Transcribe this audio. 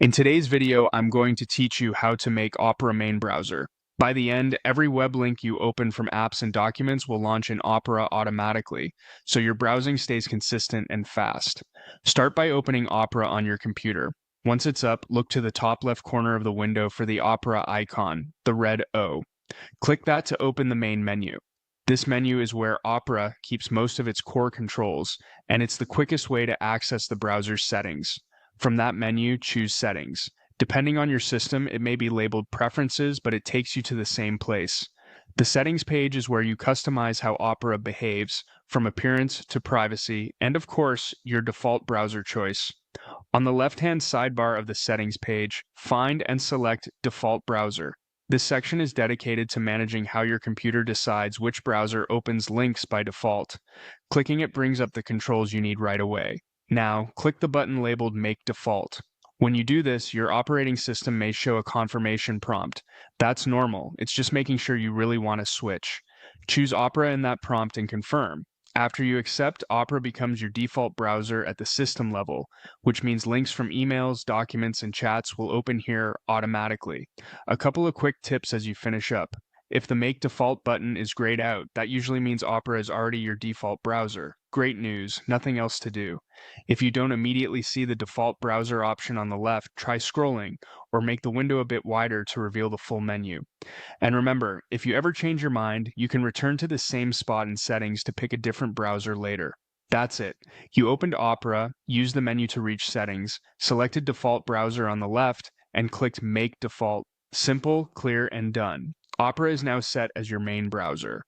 In today's video, I'm going to teach you how to make Opera main browser. By the end, every web link you open from apps and documents will launch in Opera automatically, so your browsing stays consistent and fast. Start by opening Opera on your computer. Once it's up, look to the top left corner of the window for the Opera icon, the red O. Click that to open the main menu. This menu is where Opera keeps most of its core controls, and it's the quickest way to access the browser's settings. From that menu, choose Settings. Depending on your system, it may be labeled Preferences, but it takes you to the same place. The Settings page is where you customize how Opera behaves, from appearance to privacy, and of course, your default browser choice. On the left-hand sidebar of the Settings page, find and select Default Browser. This section is dedicated to managing how your computer decides which browser opens links by default. Clicking it brings up the controls you need right away. Now, click the button labeled Make Default. When you do this, your operating system may show a confirmation prompt. That's normal, it's just making sure you really want to switch. Choose Opera in that prompt and confirm. After you accept, Opera becomes your default browser at the system level, which means links from emails, documents, and chats will open here automatically. A couple of quick tips as you finish up. If the Make Default button is grayed out, that usually means Opera is already your default browser. Great news, nothing else to do. If you don't immediately see the default browser option on the left, try scrolling, or make the window a bit wider to reveal the full menu. And remember, if you ever change your mind, you can return to the same spot in Settings to pick a different browser later. That's it. You opened Opera, used the menu to reach Settings, selected Default Browser on the left, and clicked Make Default. Simple, clear, and done. Opera is now set as your main browser.